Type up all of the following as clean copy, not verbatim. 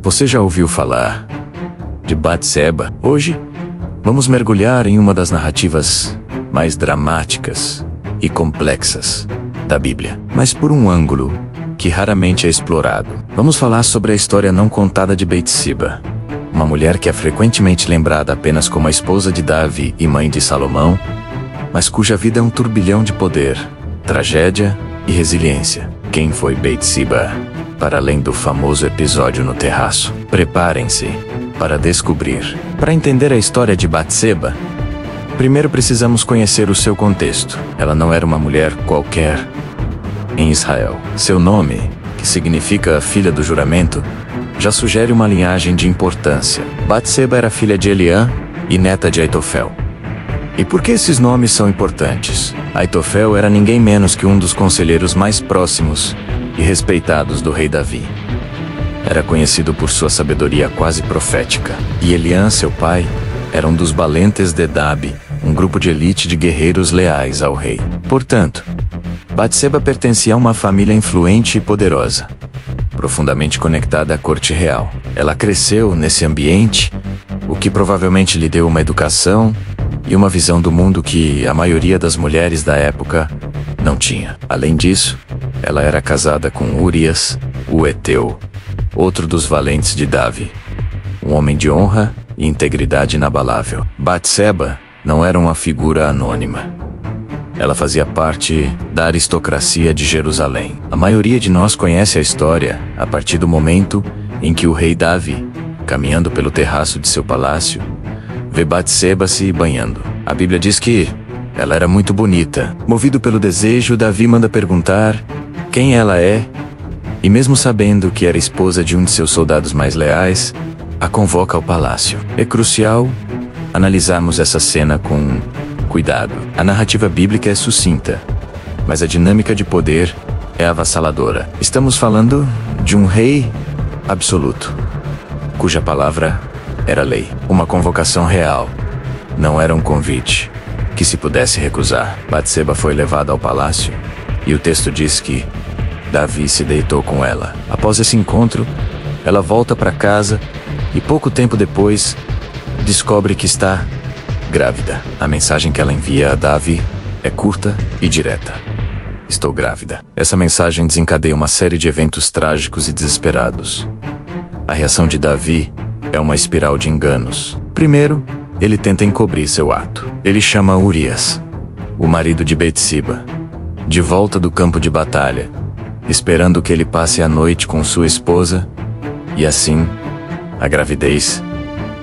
Você já ouviu falar de Batseba? Hoje, vamos mergulhar em uma das narrativas mais dramáticas e complexas da Bíblia, mas por um ângulo que raramente é explorado. Vamos falar sobre a história não contada de Batseba, uma mulher que é frequentemente lembrada apenas como a esposa de Davi e mãe de Salomão, mas cuja vida é um turbilhão de poder, tragédia e resiliência. Quem foi Batseba? Para além do famoso episódio no terraço, preparem-se para descobrir. Para entender a história de Batseba, primeiro precisamos conhecer o seu contexto. Ela não era uma mulher qualquer em Israel. Seu nome, que significa filha do juramento, já sugere uma linhagem de importância. Batseba era filha de Eliã e neta de Aitofel. E por que esses nomes são importantes? Aitofel era ninguém menos que um dos conselheiros mais próximos e respeitados do rei Davi. Era conhecido por sua sabedoria quase profética. E Eliã, seu pai, era um dos Balentes de Dabi, um grupo de elite de guerreiros leais ao rei. Portanto, Batseba pertencia a uma família influente e poderosa, profundamente conectada à corte real. Ela cresceu nesse ambiente, o que provavelmente lhe deu uma educação e uma visão do mundo que a maioria das mulheres da época não tinha. Além disso, ela era casada com Urias, o Heteu, outro dos valentes de Davi, um homem de honra e integridade inabalável. Batseba não era uma figura anônima. Ela fazia parte da aristocracia de Jerusalém. A maioria de nós conhece a história a partir do momento em que o rei Davi, caminhando pelo terraço de seu palácio, vê Batseba se banhando. A Bíblia diz que ela era muito bonita. Movido pelo desejo, Davi manda perguntar quem ela é, e mesmo sabendo que era esposa de um de seus soldados mais leais, a convoca ao palácio. É crucial analisarmos essa cena com cuidado. A narrativa bíblica é sucinta, mas a dinâmica de poder é avassaladora. Estamos falando de um rei absoluto, cuja palavra era lei. Uma convocação real, não era um convite que se pudesse recusar. Batseba foi levada ao palácio, e o texto diz que Davi se deitou com ela. Após esse encontro, ela volta para casa e pouco tempo depois descobre que está grávida. A mensagem que ela envia a Davi é curta e direta: estou grávida. Essa mensagem desencadeia uma série de eventos trágicos e desesperados. A reação de Davi é uma espiral de enganos. Primeiro, ele tenta encobrir seu ato. Ele chama Urias, o marido de Batseba, de volta do campo de batalha, esperando que ele passe a noite com sua esposa e assim a gravidez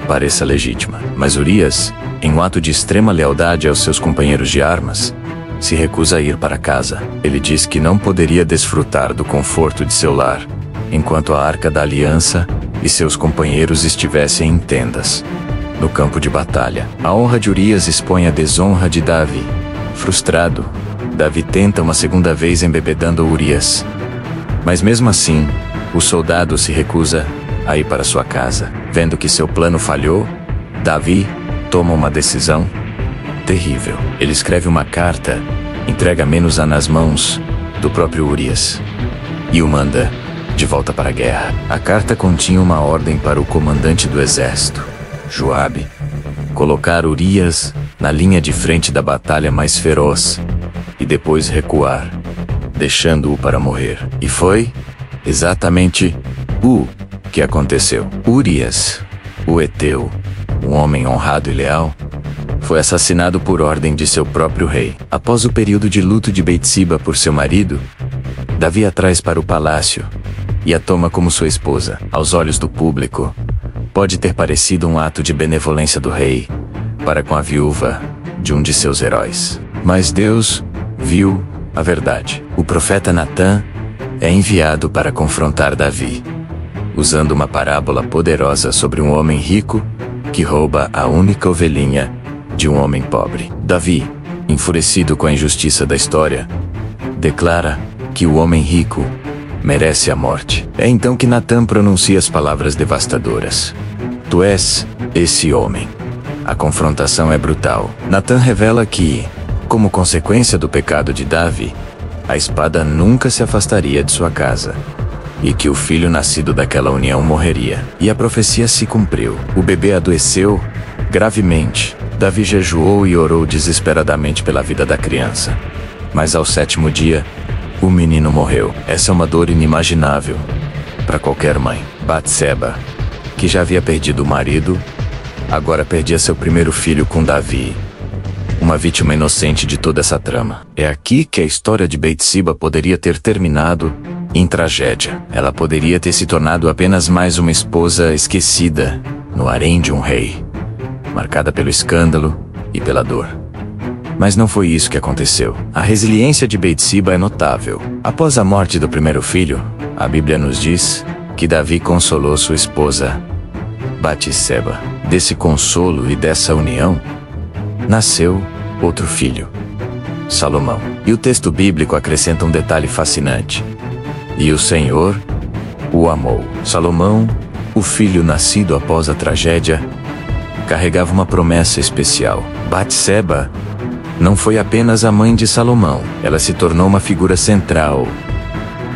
pareça legítima. Mas Urias, em um ato de extrema lealdade aos seus companheiros de armas, se recusa a ir para casa. Ele diz que não poderia desfrutar do conforto de seu lar enquanto a Arca da Aliança e seus companheiros estivessem em tendas no campo de batalha. A honra de Urias expõe a desonra de Davi. Frustrado, Davi tenta uma segunda vez embebedando Urias. Mas mesmo assim, o soldado se recusa a ir para sua casa. Vendo que seu plano falhou, Davi toma uma decisão terrível. Ele escreve uma carta, entrega Menusa nas mãos do próprio Urias e o manda de volta para a guerra. A carta continha uma ordem para o comandante do exército, Joabe, colocar Urias na linha de frente da batalha mais feroz e depois recuar, deixando-o para morrer. E foi exatamente o que aconteceu. Urias, o Heteu, um homem honrado e leal, foi assassinado por ordem de seu próprio rei. Após o período de luto de Batseba por seu marido, Davi a traz para o palácio e a toma como sua esposa. Aos olhos do público, pode ter parecido um ato de benevolência do rei para com a viúva de um de seus heróis. Mas Deus viu a verdade. O profeta Natã é enviado para confrontar Davi, usando uma parábola poderosa sobre um homem rico que rouba a única ovelhinha de um homem pobre. Davi, enfurecido com a injustiça da história, declara que o homem rico merece a morte. É então que Natã pronuncia as palavras devastadoras: tu és esse homem. A confrontação é brutal. Natã revela que, como consequência do pecado de Davi, a espada nunca se afastaria de sua casa, e que o filho nascido daquela união morreria. E a profecia se cumpriu. O bebê adoeceu gravemente. Davi jejuou e orou desesperadamente pela vida da criança. Mas ao 7º dia, o menino morreu. Essa é uma dor inimaginável para qualquer mãe. Batseba, que já havia perdido o marido, agora perdia seu primeiro filho com Davi, uma vítima inocente de toda essa trama. É aqui que a história de Batseba poderia ter terminado em tragédia. Ela poderia ter se tornado apenas mais uma esposa esquecida no harém de um rei, marcada pelo escândalo e pela dor. Mas não foi isso que aconteceu. A resiliência de Batseba é notável. Após a morte do primeiro filho, a Bíblia nos diz que Davi consolou sua esposa Batseba. Desse consolo e dessa união, nasceu outro filho, Salomão. E o texto bíblico acrescenta um detalhe fascinante. E o Senhor o amou. Salomão, o filho nascido após a tragédia, carregava uma promessa especial. Batseba não foi apenas a mãe de Salomão. Ela se tornou uma figura central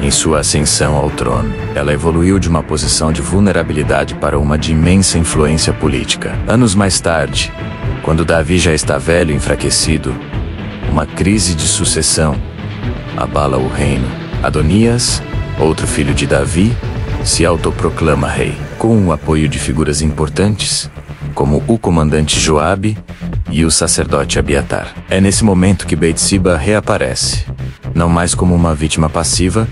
em sua ascensão ao trono. Ela evoluiu de uma posição de vulnerabilidade para uma de imensa influência política. Anos mais tarde, quando Davi já está velho e enfraquecido, uma crise de sucessão abala o reino. Adonias, outro filho de Davi, se autoproclama rei, com o apoio de figuras importantes, como o comandante Joabe e o sacerdote Abiatar. É nesse momento que Batseba reaparece, não mais como uma vítima passiva,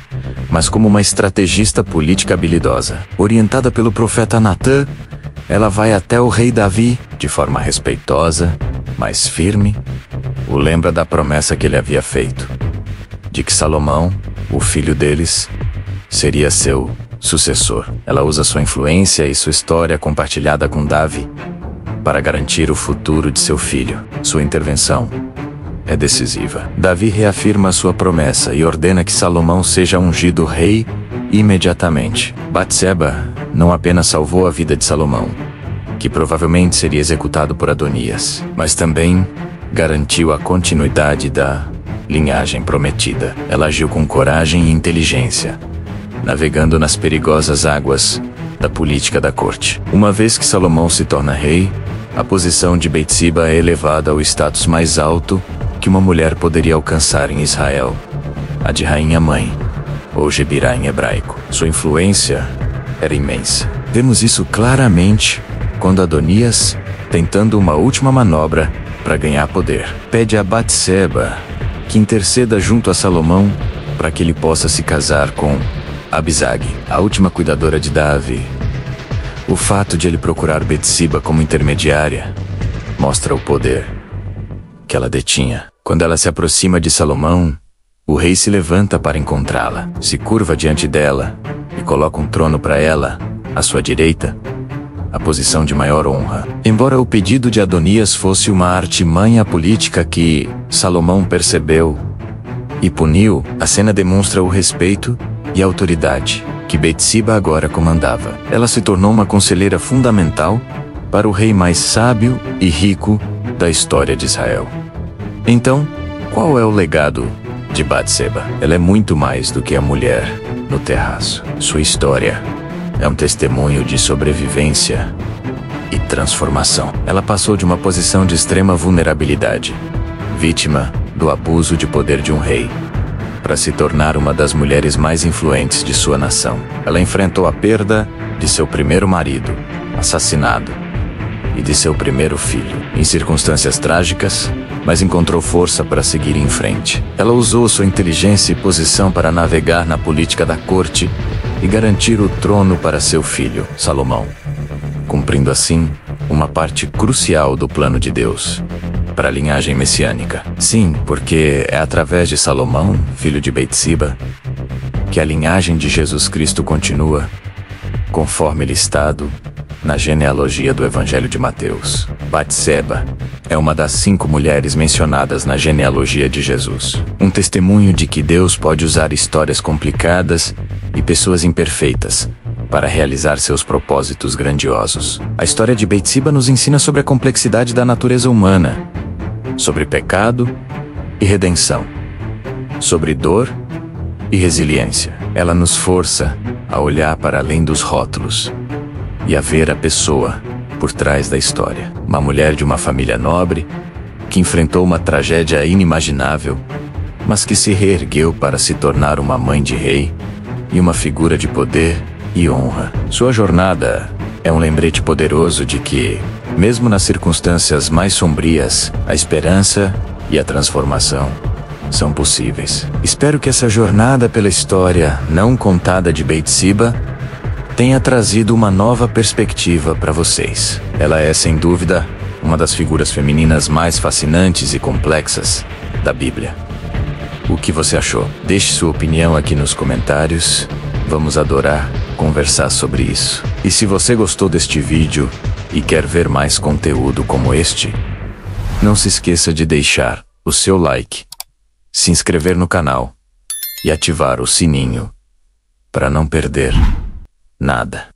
mas como uma estrategista política habilidosa. Orientada pelo profeta Natã, ela vai até o rei Davi, de forma respeitosa, mas firme, o lembra da promessa que ele havia feito, de que Salomão, o filho deles, seria seu sucessor. Ela usa sua influência e sua história compartilhada com Davi para garantir o futuro de seu filho. Sua intervenção é decisiva. Davi reafirma sua promessa e ordena que Salomão seja ungido rei imediatamente. Batseba não apenas salvou a vida de Salomão, que provavelmente seria executado por Adonias, mas também garantiu a continuidade da linhagem prometida. Ela agiu com coragem e inteligência, navegando nas perigosas águas da política da corte. Uma vez que Salomão se torna rei, a posição de Batseba é elevada ao status mais alto que uma mulher poderia alcançar em Israel, a de rainha-mãe, ou Gebirá em hebraico. Sua influência era imensa. Vemos isso claramente quando Adonias, tentando uma última manobra para ganhar poder, pede a Batseba que interceda junto a Salomão para que ele possa se casar com Abisag, a última cuidadora de Davi. O fato de ele procurar Batseba como intermediária mostra o poder que ela detinha. Quando ela se aproxima de Salomão, o rei se levanta para encontrá-la, se curva diante dela e coloca um trono para ela, à sua direita, a posição de maior honra. Embora o pedido de Adonias fosse uma artimanha política que Salomão percebeu e puniu, a cena demonstra o respeito e a autoridade que Batseba agora comandava. Ela se tornou uma conselheira fundamental para o rei mais sábio e rico da história de Israel. Então, qual é o legado de Batseba? Ela é muito mais do que a mulher no terraço. Sua história é um testemunho de sobrevivência e transformação. Ela passou de uma posição de extrema vulnerabilidade, vítima do abuso de poder de um rei, para se tornar uma das mulheres mais influentes de sua nação. Ela enfrentou a perda de seu primeiro marido, assassinado, e de seu primeiro filho, em circunstâncias trágicas, mas encontrou força para seguir em frente. Ela usou sua inteligência e posição para navegar na política da corte e garantir o trono para seu filho, Salomão, cumprindo assim uma parte crucial do plano de Deus para a linhagem messiânica. Sim, porque é através de Salomão, filho de Batseba, que a linhagem de Jesus Cristo continua, conforme listado na genealogia do Evangelho de Mateus. Batseba é uma das 5 mulheres mencionadas na genealogia de Jesus. Um testemunho de que Deus pode usar histórias complicadas e pessoas imperfeitas para realizar seus propósitos grandiosos. A história de Batseba nos ensina sobre a complexidade da natureza humana, sobre pecado e redenção, sobre dor e resiliência. Ela nos força a olhar para além dos rótulos e a ver a pessoa por trás da história. Uma mulher de uma família nobre que enfrentou uma tragédia inimaginável, mas que se reergueu para se tornar uma mãe de rei e uma figura de poder e honra. Sua jornada é um lembrete poderoso de que, mesmo nas circunstâncias mais sombrias, a esperança e a transformação são possíveis. Espero que essa jornada pela história não contada de Bathsheba tenha trazido uma nova perspectiva para vocês. Ela é, sem dúvida, uma das figuras femininas mais fascinantes e complexas da Bíblia. O que você achou? Deixe sua opinião aqui nos comentários. Vamos adorar conversar sobre isso. E se você gostou deste vídeo e quer ver mais conteúdo como este, não se esqueça de deixar o seu like, se inscrever no canal e ativar o sininho para não perder nada.